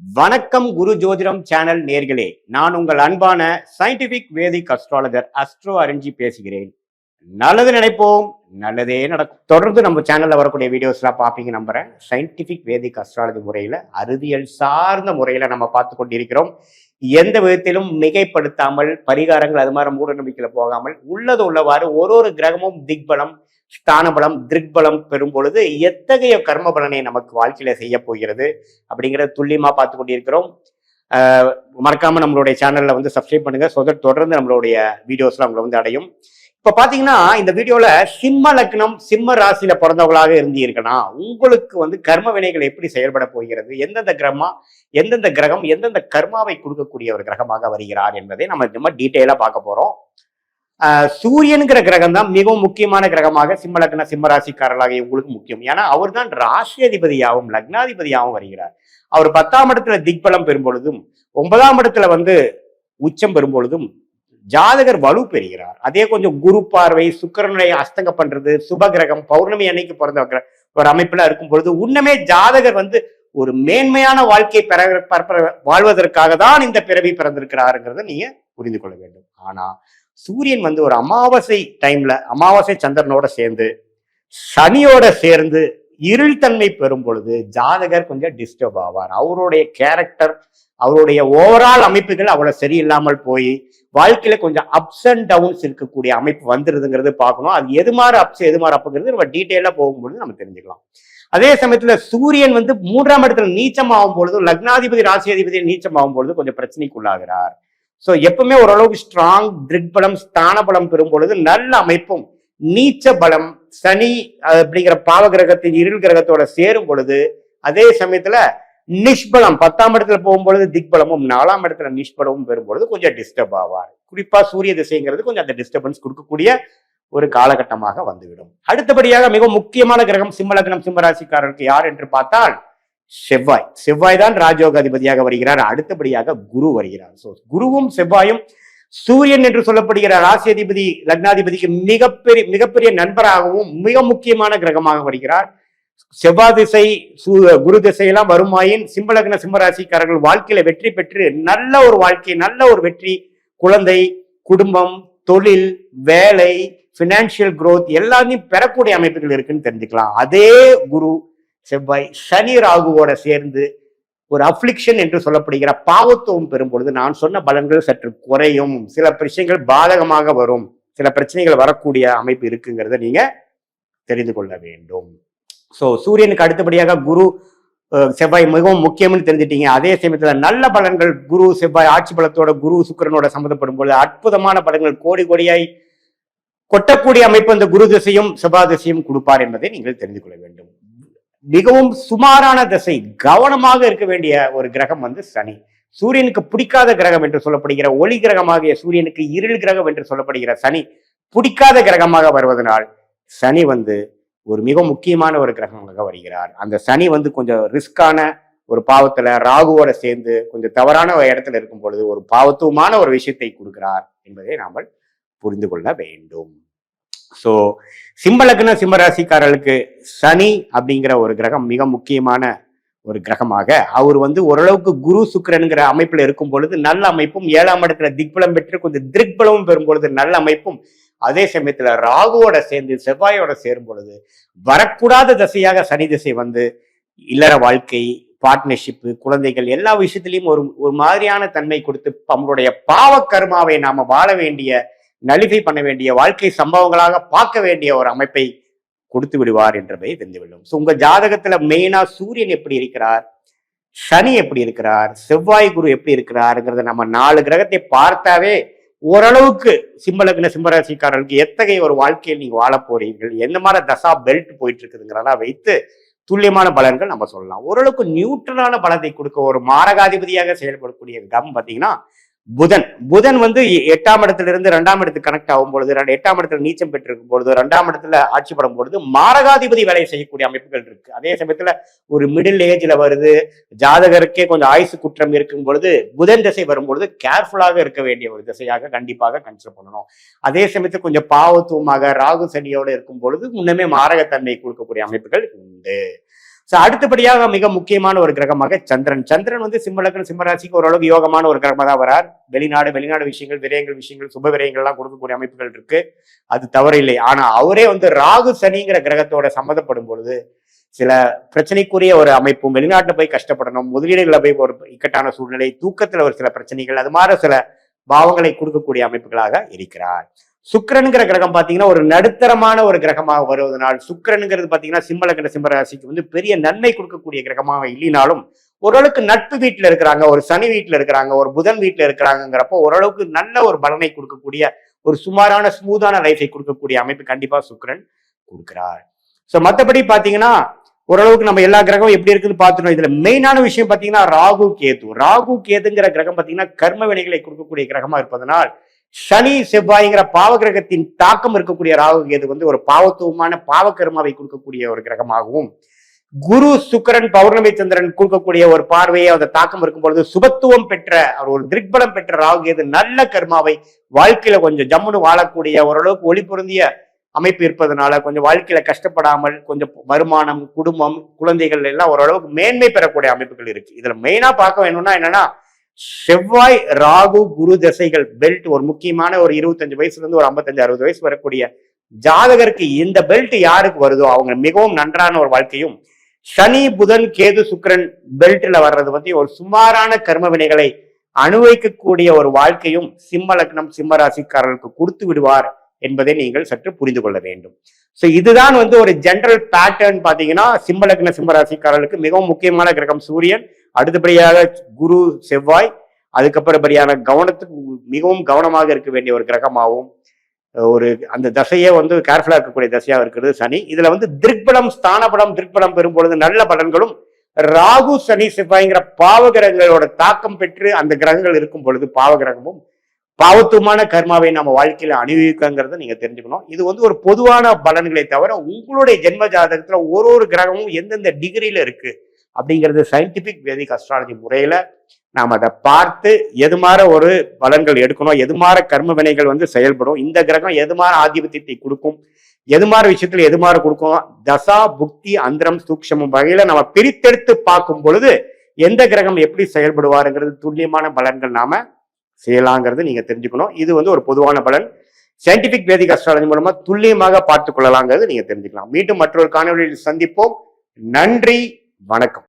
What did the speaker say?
வணக்கம் குரு ஜோதிடம் சேனல் நேர்களே, நான் உங்கள் அன்பான சயின்டிபிக் வேதிக் அஸ்ட்ராலஜர் அஸ்ட்ரோ அரஞ்சி பேசுகிறேன். நல்லது நினைப்போம், நல்லதே நடக்கும். தொடர்ந்து நம்ம சேனல்ல வரக்கூடிய வீடியோஸ்லாம் பார்ப்பீங்க நம்புறேன். சயின்டிபிக் வேதிக் அஸ்ட்ராலஜி முறையில, அறிவியல் சார்ந்த முறையில நம்ம பார்த்து கொண்டிருக்கிறோம். எந்த விதத்திலும் மிகைப்படுத்தாமல், பரிகாரங்கள் அது மாதிரி மூட நம்பிக்கையில போகாமல், உள்ளது உள்ளவாறு ஒரு கிரகமும் திக்பலம், ஸ்தானபலம், திருக்பலம் பெறும் பொழுது எத்தகைய கர்ம பலனை நமக்கு வாழ்க்கையில செய்ய போகிறது அப்படிங்கிறத துல்லியமா பார்த்து கொண்டிருக்கிறோம். மறக்காம நம்மளுடைய சேனல்ல சப்ஸ்கிரைப் பண்ணுங்க. தொடர்ந்து நம்மளுடைய வீடியோஸ்லாம் உங்களை அடையும். இப்ப பாத்தீங்கன்னா, இந்த வீடியோல சிம்ம லக்னம், சிம்ம ராசியில பிறந்தவங்களாக இருந்தீர்களா, உங்களுக்கு கர்ம வினைகள் எப்படி செயல்பட போகிறது, எந்தெந்த கிரகம் எந்தெந்த கர்மாவை கொடுக்கக்கூடிய ஒரு கிரகமாக வருகிறார் என்பதை நம்ம டீட்டெயிலா பார்க்க போறோம். சூரியன்கிற கிரகம் தான் மிகவும் முக்கியமான கிரகமாக சிம்ம லக்ன சிம்ம ராசிக்காரர்களாக உங்களுக்கு முக்கியம். ஏன்னா அவர் தான் ராசி அதிபதியாகவும் லக்னாதிபதியாகவும் வருகிறார். அவர் 10ஆம் இடத்துல திக்பலம் பெறும் பொழுதும் 9ஆம் இடத்துல உச்சம் பெறும் பொழுதும் ஜாதகர் வலு பெறுகிறார். அதே கொஞ்சம் குரு பார்வை, சுக்கிரனை அஸ்தங்க பண்றது, சுப கிரகம் பௌர்ணமி அன்னைக்கு பிறந்த ஒரு அமைப்புல இருக்கும் பொழுது உன்னமே ஜாதகர் ஒரு மேன்மையான வாழ்க்கை வாழ்வதற்காக தான் இந்த பிறவி பிறந்திருக்கிறாருங்கிறத நீங்க புரிந்து கொள்ள வேண்டும். ஆனா சூரியன் ஒரு அமாவாசை டைம்ல, அமாவாசை சந்திரனோட சேர்ந்து சனியோட சேர்ந்து இருள் தன்மை பெறும் பொழுது ஜாதகர் கொஞ்சம் டிஸ்டர்ப் ஆவார். அவருடைய கேரக்டர், அவருடைய ஓவரால் அமைப்புகள் அவ்வளவு சரியில்லாமல் போய் வாழ்க்கையில கொஞ்சம் அப்ஸ் அண்ட் டவுன்ஸ் இருக்கக்கூடிய அமைப்பு வந்துருதுங்கிறது பார்க்கணும். அது எது மாதிரி அப்ஸ் எது மாதிரி அப்புங்கிறது நம்ம டீட்டெயிலா போகும்பொழுது நம்ம தெரிஞ்சுக்கலாம். அதே சமயத்துல சூரியன் 3ஆம் இடத்துல நீச்சம் ஆகும் பொழுதும், லக்னாதிபதி ராசி அதிபதி நீச்சம் ஆகும் பொழுது கொஞ்சம் பிரச்சனைக்குள்ளாகிறார். சோ எப்பவுமே ஓரளவுக்கு ஸ்ட்ராங் திருக்பலம், ஸ்தான பலம் பெறும் பொழுது நல்ல அமைப்பும், நீச்ச பலம் சனி அப்படிங்கிற பாவ கிரகத்தின் இருள் கிரகத்தோட சேரும் பொழுது, அதே சமயத்துல நிஷ்பலம் 10ஆம் இடத்துல போகும்பொழுது திக்பலமும் 4ஆம் இடத்துல நிஷ்பலமும் பெறும் பொழுது கொஞ்சம் டிஸ்டர்ப் ஆவார். குறிப்பா சூரிய திசைங்கிறது கொஞ்சம் அந்த டிஸ்டர்பன்ஸ் கொடுக்கக்கூடிய ஒரு காலகட்டமாக வந்துவிடும். அடுத்தபடியாக மிக முக்கியமான கிரகம் சிம்ம லக்னம் சிம்ம ராசிக்காரருக்கு யார் என்று பார்த்தால் செவ்வாய் தான் ராஜயோக அதிபதியாக வருகிறார். அடுத்தபடியாக குரு வருகிறார். சோ குருவும் செவ்வாயும் சூரியன் என்று சொல்லப்படுகிற ராசி அதிபதி லக்னாதிபதிக்கு மிகப்பெரிய நண்பராகவும் மிக முக்கியமான கிரகமாக வருகிறார். செவ்வாய் திசை குரு திசையெல்லாம் வருமாயின் சிம்ம லக்ன சிம்ம ராசிக்காரர்கள் வாழ்க்கையில வெற்றி பெற்று நல்ல ஒரு வாழ்க்கை, நல்ல ஒரு வெற்றி, குழந்தை, குடும்பம், தொழில், வேலை, பினான்சியல் குரோத் எல்லாத்தையும் பெறக்கூடிய அமைப்புகள் இருக்குன்னு தெரிஞ்சுக்கலாம். அதே குரு செவ்வாய் சனி ராகுவோட சேர்ந்து ஒரு அப்ளிக்ஷன் என்று சொல்லப்படுகிற பாவத்துவம் பெறும் பொழுது நான் சொன்ன பலன்கள் சற்று குறையும், சில விஷயங்கள் பாதகமாக வரும், சில பிரச்சனைகள் வரக்கூடிய அமைப்பு இருக்குங்கிறத நீங்க தெரிந்து கொள்ள வேண்டும். சோ சூரியனுக்கு அடுத்தபடியாக குரு செவ்வாய் மிகவும் முக்கியம்னு தெரிஞ்சிட்டீங்க. அதே சமயத்துல நல்ல பலன்கள் குரு செவ்வாய் ஆட்சி பலத்தோட குரு சுக்கிரனோட சம்மந்தப்படும் பொழுது அற்புதமான பலன்கள் கோடியாய் கொட்டக்கூடிய அமைப்பு அந்த குரு திசையும் செவ்வாய் திசையும் கொடுப்பார் என்பதை நீங்கள் தெரிந்து கொள்ள வேண்டும். மிகவும் சுமாரான திசை, கவனமாக இருக்க வேண்டிய ஒரு கிரகம் சனி. சூரியனுக்கு பிடிக்காத கிரகம் என்று சொல்லப்படுகிற ஒளி கிரகமாகிய சூரியனுக்கு இருள் கிரகம் என்று சொல்லப்படுகிற சனி பிடிக்காத கிரகமாக வருவதனால் சனி ஒரு மிக முக்கியமான ஒரு கிரகமாக வருகிறார். அந்த சனி கொஞ்சம் ரிஸ்கான ஒரு பாவத்துல ராகுவோட சேர்ந்து கொஞ்சம் தவறான ஒரு இடத்துல இருக்கும் பொழுது ஒரு பாவத்துவமான ஒரு விஷயத்தை கொடுக்கிறார் என்பதை நாம் புரிந்து கொள்ள வேண்டும். சோ சிம்ம லக்ன சிம்ம ராசிக்காரர்களுக்கு சனி அப்படிங்கிற ஒரு கிரகம் மிக முக்கியமான ஒரு கிரகமாக, அவர் ஓரளவுக்கு குரு சுக்கிரன்கிற அமைப்புல இருக்கும் பொழுது நல்ல அமைப்பும், 7ஆம் இடத்துல திக்பலம் பெற்று கொஞ்சம் திருக்பலமும் பெறும் பொழுது நல்ல அமைப்பும், அதே சமயத்துல ராகுவோட சேர்ந்து செவ்வாயோட சேரும் பொழுது வரக்கூடாத திசையாக சனி திசை இல்லற வாழ்க்கை, பார்ட்னர்ஷிப், குழந்தைகள் எல்லா விஷயத்திலையும் ஒரு மாதிரியான தன்மை கொடுத்து நம்மளுடைய பாவ கர்மாவை நாம வாழ வேண்டிய, நலிகை பண்ண வேண்டிய, வாழ்க்கை சம்பவங்களாக பார்க்க வேண்டிய ஒரு அமைப்பை கொடுத்து விடுவார் என்பதை தெரிந்துவிடும். உங்க ஜாதகத்துல மெயினா சூரியன் எப்படி இருக்கிறார், சனி எப்படி இருக்கிறார், செவ்வாய் குரு எப்படி இருக்கிறாருங்கிறத நம்ம 4 கிரகத்தை பார்த்தாவே ஓரளவுக்கு சிம்ம லக்ன சிம்ம ராசிக்காரர்களுக்கு எத்தகைய ஒரு வாழ்க்கையில் நீங்க வாழ போறீர்கள், எந்த மாதிரி தசா பெல்ட் போயிட்டு இருக்குதுங்கிறதா வைத்து துல்லியமான பலன்கள் நம்ம சொல்லலாம். ஓரளவுக்கு நியூட்ரலான பலத்தை கொடுக்க ஒரு மாரகாதிபதியாக செயல்படக்கூடிய கிரகம் பாத்தீங்கன்னா புதன் 8ஆம் இடத்துல இருந்து 2ஆம் இடத்துக்கு கனெக்ட் ஆகும் பொழுது, 8ஆம் இடத்துல நீச்சம் பெற்றிருக்கும் பொழுது, 2ஆம் இடத்துல ஆட்சி படும் பொழுது மாரகாதிபதி வேலை செய்யக்கூடிய அமைப்புகள் இருக்கு. அதே சமயத்துல ஒரு மிடில் ஏஜ்ல வருது, ஜாதகருக்கே கொஞ்சம் ஆயுசு குற்றம் இருக்கும் பொழுது புதன் திசை வரும்பொழுது கேர்ஃபுல்லாக இருக்க வேண்டிய ஒரு திசையாக கண்டிப்பாக கன்சிடர் பண்ணணும். அதே சமயத்துல கொஞ்சம் பாவத்துவமாக ராகு சனியோட இருக்கும் பொழுது முன்னமே மாரகத்தன்மை கொடுக்கக்கூடிய அமைப்புகள் உண்டு. அடுத்தபடியாக மிக முக்கியமான ஒரு கிரகமாக சந்திரன். சந்திரன் வந்து சிம்ம லக்னம் சிம்ம ராசிக்கு ஓரளவுக்கு யோகமான ஒரு கிரகமாக தான் வரார். வெளிநாடு விஷயங்கள், விரயங்கள் விஷயங்கள், சுப விரயங்கள் எல்லாம் கொடுக்கக்கூடிய அமைப்புகள் இருக்கு. அது தவறு இல்லை. ஆனா அவரே வந்து ராகு சனிங்கிற கிரகத்தோட சம்மந்தப்படும் பொழுது சில பிரச்சனைக்குரிய ஒரு அமைப்பும், வெளிநாட்டுல போய் கஷ்டப்படணும், முதலீடுகளை போய் ஒரு இக்கட்டான சூழ்நிலை, தூக்கத்துல ஒரு சில பிரச்சனைகள், அது மாதிரி சில பாவங்களை கொடுக்கக்கூடிய அமைப்புகளாக இருக்கிறார். சுக்கிரனுங்கிற கிரகம் பாத்தீங்கன்னா ஒரு நடுத்தரமான ஒரு கிரகமாக வருவதனால், சுக்கிரனுங்கிறது பாத்தீங்கன்னா சிம்ம லக்ன சிம்ம ராசிக்கு வந்து பெரிய நன்மை கொடுக்கக்கூடிய கிரகமாக இல்லைனாலும் ஓரளவுக்கு நட்பு வீட்டுல இருக்கிறாங்க, ஒரு சனி வீட்டுல இருக்கிறாங்க, ஒரு புதன் வீட்டுல இருக்கிறாங்கிறப்போ ஓரளவுக்கு நல்ல ஒரு பலனை கொடுக்கக்கூடிய ஒரு சுமாரான ஸ்மூதான லைஃபை கொடுக்கக்கூடிய அமைப்பு கண்டிப்பா சுக்கிரன் கொடுக்கிறார். சோ மத்தபடி பாத்தீங்கன்னா ஓரளவுக்கு நம்ம எல்லா கிரகமும் எப்படி இருக்குன்னு பார்த்துட்டோம். இதுல மெயினான விஷயம் பாத்தீங்கன்னா ராகு கேது. ராகு கேதுங்கிற கிரகம் பாத்தீங்கன்னா கர்ம வினைகளை கொடுக்கக்கூடிய கிரகமா இருப்பதனால் சனி செவ்வாய்ங்கிற பாவ கிரகத்தின் தாக்கம் இருக்கக்கூடிய ராகு கேது வந்து ஒரு பாவத்துவமான பாவகர்மாவை கொடுக்கக்கூடிய ஒரு கிரகமாகவும், குரு சுக்கிரன் பௌர்ணமி சந்திரன் கொடுக்கக்கூடிய ஒரு பார்வையை அந்த தாக்கம் இருக்கும் பொழுது சுபத்துவம் பெற்ற ஒரு திக்பலம் பெற்ற ராகு கேது நல்ல கர்மாவை வாழ்க்கையில கொஞ்சம் ஜம்முன்னு வாழக்கூடிய ஓரளவுக்கு ஒளி பொருந்திய அமைப்பு இருப்பதனால கொஞ்சம் வாழ்க்கையில கஷ்டப்படாமல் கொஞ்சம் வருமானம், குடும்பம், குழந்தைகள் எல்லாம் ஓரளவுக்கு மேன்மை பெறக்கூடிய அமைப்புகள் இருக்கு. இதுல மெயினா பார்க்க வேணும்னா என்னன்னா செவ்வாய் ராகு குரு தசைகள் பெல்ட் ஒரு முக்கியமான ஒரு 25 வயசுல இருந்து ஒரு 55-60 வயசு வரக்கூடிய ஜாதகருக்கு இந்த பெல்ட் யாருக்கு வருதோ அவங்க மிகவும் நன்றான ஒரு வாழ்க்கையும், சனி புதன் கேது சுக்கிரன் பெல்ட்ல வர்றது வந்து ஒரு சுமாரான கர்ம வினைகளை அனுபவிக்கக்கூடிய ஒரு வாழ்க்கையும் சிம்ம லக்னம் சிம்ம ராசிக்காரர்களுக்கு கொடுத்து விடுவார் என்பதை நீங்கள் சற்று புரிந்து கொள்ள வேண்டும். சோ இதுதான் வந்து ஒரு ஜெனரல் பேட்டர்ன். பாத்தீங்கன்னா சிம்ம லக்ன சிம்ம ராசிக்காரர்களுக்கு மிகவும் முக்கியமான கிரகம் சூரியன், அடுத்தபடியாக குரு செவ்வாய், அதுக்கப்புறப்படியான கவனத்துக்கு மிகவும் கவனமாக இருக்க வேண்டிய ஒரு கிரகமாகவும் ஒரு அந்த தசையே வந்து கேர்ஃபுல்லா இருக்கக்கூடிய தசையா இருக்கிறது சனி. இதுல வந்து திக்பலம் ஸ்தானபலம் திக்பலம் பெறும் பொழுது நல்ல பலன்களும், ராகு சனி செவ்வாய்ங்கிற பாவகிரகங்களோட தாக்கம் பெற்று அந்த கிரகங்கள் இருக்கும் பொழுது பாவகிரகமும் பாவத்துவமான கர்மாவை நம்ம வாழ்க்கையில அனுபவிக்கங்கிறத நீங்க தெரிஞ்சுக்கணும். இது வந்து ஒரு பொதுவான பலன்களை தவிர உங்களுடைய ஜென்ம ஜாதகத்துல ஒரு கிரகமும் எந்தெந்த டிகிரியில இருக்கு அப்படிங்கிறது சயின்டிபிக் வேதிக் அஸ்ட்ராலஜி முறையில நாம் அதை பார்த்து எது மாதிரி ஒரு பலன்கள் எடுக்கணும், எது மாதிரி கர்ம வினைகள் வந்து செயல்படும், இந்த கிரகம் எது மாதிரி ஆதிபத்தியத்தை கொடுக்கும், எது மாதிரி விஷயத்துல எது மாதிரி கொடுக்கும், தசா புக்தி அந்தரம் சூக்ஷமும் வகையில நம்ம பிரித்தெடுத்து பார்க்கும் பொழுது எந்த கிரகம் எப்படி செயல்படுவாருங்கிறது துல்லியமான பலன்கள் நாம செய்யலாங்கிறது நீங்க தெரிஞ்சுக்கணும். இது வந்து ஒரு பொதுவான பலன். சயின்டிபிக் வேதிக் அஸ்ட்ராலஜி மூலமா துல்லியமாக பார்த்துக் கொள்ளலாங்கிறது நீங்க தெரிஞ்சுக்கலாம். மீண்டும் மற்றொரு காணொலியில் சந்திப்போம். நன்றி, வணக்கம்.